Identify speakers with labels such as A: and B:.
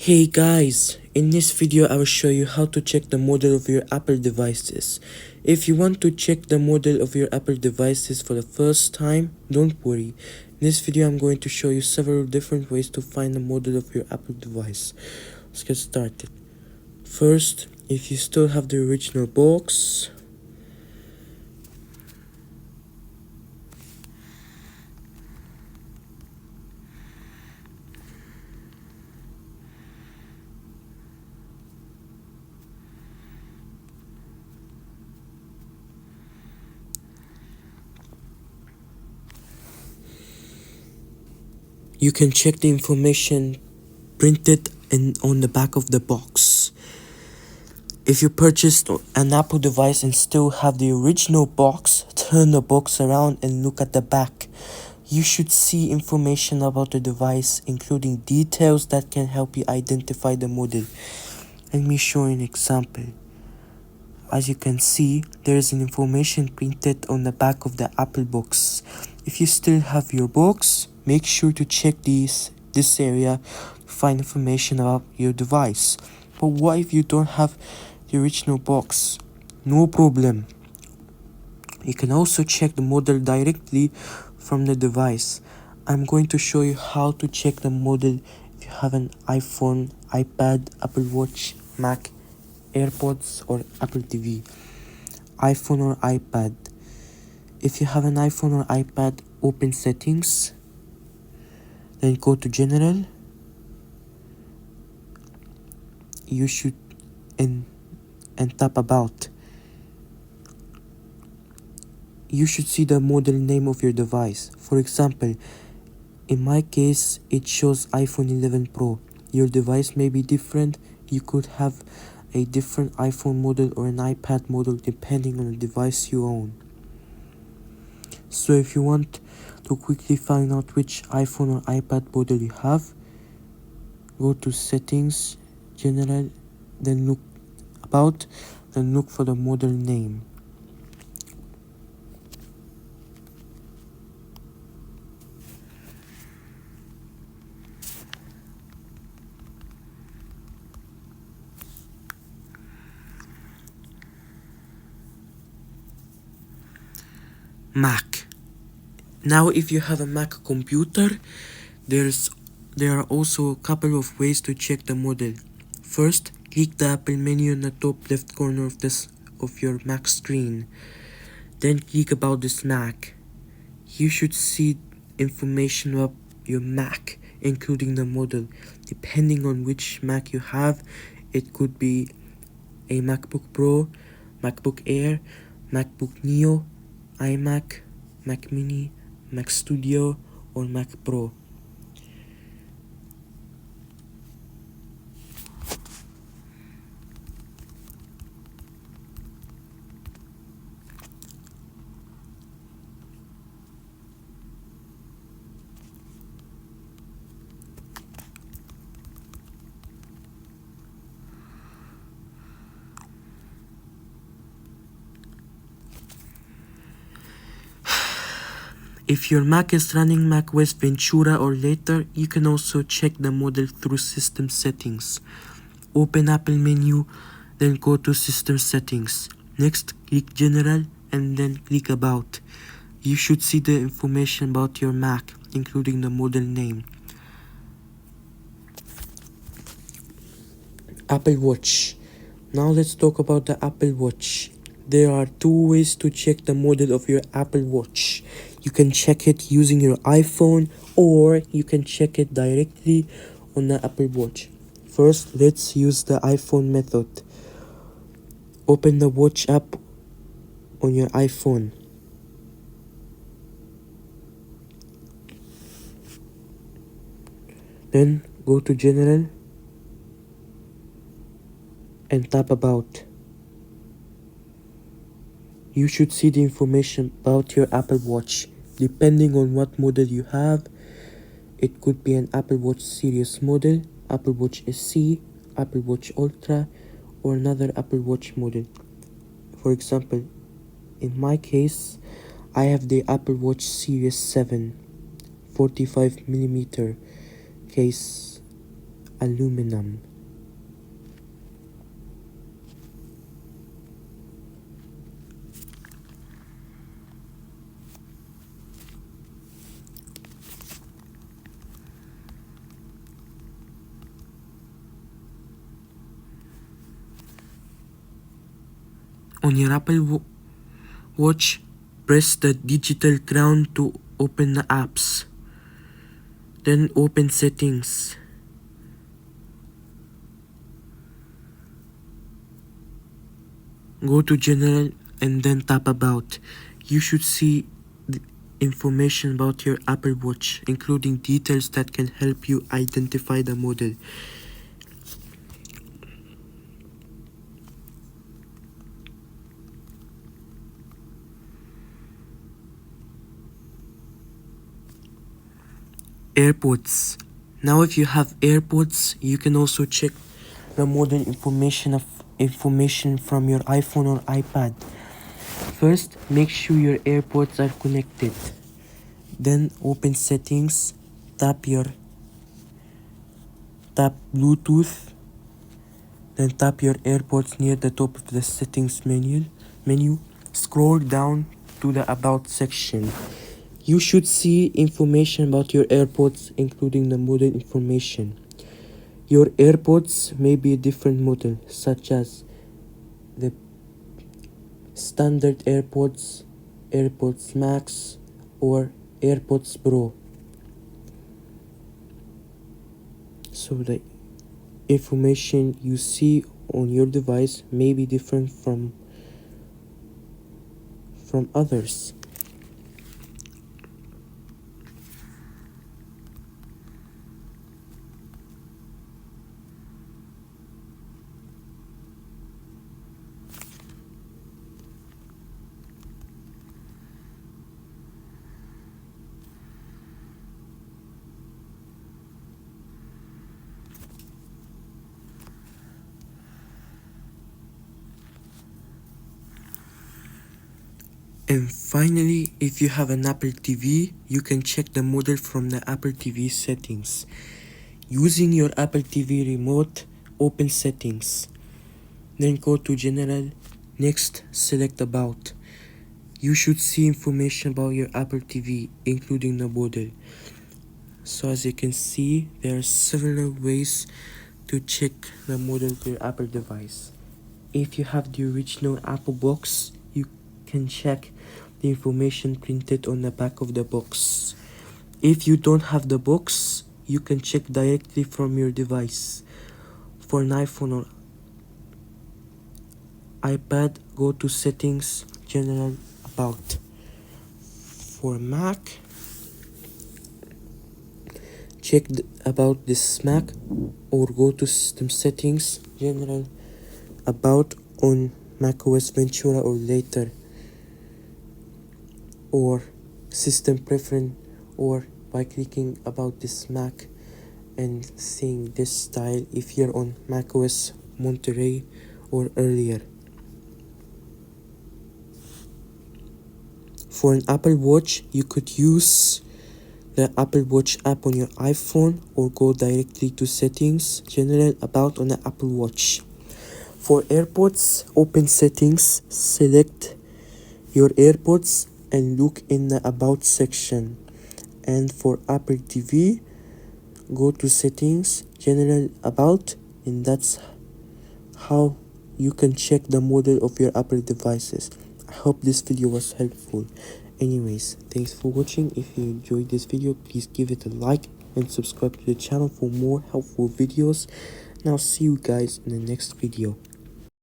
A: Hey guys, in this video I will show you how to check the model of your Apple devices. If you want to check the model of your Apple devices for the first time, don't worry. In this video I'm going to show you several different ways to find the model of your Apple device. Let's get started. First, if you still have the original box, you can check the information printed on the back of the box. If you purchased an Apple device and still have the original box, turn the box around and look at the back. You should see information about the device, including details that can help you identify the model. Let me show you an example. As you can see, there is an information printed on the back of the Apple box. If you still have your box, make sure to check this area to find information about your device. But what if you don't have the original box? No problem. You can also check the model directly from the device. I'm going to show you how to check the model if you have an iPhone, iPad, Apple Watch, Mac, AirPods or Apple TV. iPhone or iPad. If you have an iPhone or iPad, open settings, then go to general. You should and tap about. You should see the model name of your device. For example, in my case it shows iPhone 11 Pro. Your device may be different. You could have a different iPhone model or an iPad model depending on the device you own. So if you want to quickly find out which iPhone or iPad model you have, go to settings, general, then look about, then look for the model name. Mac. Now if you have a Mac computer, there are also a couple of ways to check the model. First, click the Apple menu in the top left corner of your Mac screen. Then click about this Mac. You should see information about your Mac, including the model. Depending on which Mac you have, it could be a MacBook Pro, MacBook Air, MacBook Neo, iMac, Mac Mini, Mac Studio, or Mac Pro. If your Mac is running macOS Ventura or later, you can also check the model through System Settings. Open Apple menu, then go to System Settings. Next, click General and then click About. You should see the information about your Mac, including the model name. Apple Watch. Now let's talk about the Apple Watch. There are two ways to check the model of your Apple Watch. You can check it using your iPhone or you can check it directly on the Apple Watch. First, let's use the iPhone method. Open the Watch app on your iPhone. Then go to General and tap About. You should see the information about your Apple Watch. Depending on what model you have, it could be an Apple Watch Series model, Apple Watch SE, Apple Watch Ultra, or another Apple Watch model. For example, in my case, I have the Apple Watch Series 7 45mm case aluminum. On your Apple Watch, press the digital crown to open the apps. Then open settings. Go to general and then tap about. You should see the information about your Apple Watch, including details that can help you identify the model. AirPods. Now if you have AirPods, you can also check the model information from your iPhone or iPad. First, make sure your AirPods are connected. Then open settings, tap Bluetooth, then tap your AirPods near the top of the settings menu. Scroll down to the about section. You should see information about your AirPods, including the model information. Your AirPods may be a different model, such as the standard AirPods, AirPods Max, or AirPods Pro. So the information you see on your device may be different from others. And finally, if you have an Apple TV, you can check the model from the Apple TV settings. Using your Apple TV remote, open settings. Then go to general, next select about. You should see information about your Apple TV, including the model. So as you can see, there are several ways to check the model of your Apple device. If you have the original Apple box, you can check the information printed on the back of the box. If you don't have the box, you can check directly from your device. For an iPhone or iPad, go to settings, general, about. For Mac, check about this Mac, or go to system settings, general, about on macOS Ventura or later, or system preference, or by clicking about this Mac and seeing this style if you're on macOS Monterey or earlier. For an Apple Watch, you could use the Apple Watch app on your iPhone, or go directly to settings, general, about on the Apple Watch. For AirPods, open settings, select your AirPods and look in the about section. And for Apple TV, go to settings, general, about, and that's how you can check the model of your Apple devices. I hope this video was helpful. Anyways, thanks for watching. If you enjoyed this video, please give it a like and subscribe to the channel for more helpful videos. And I'll see you guys in the next video.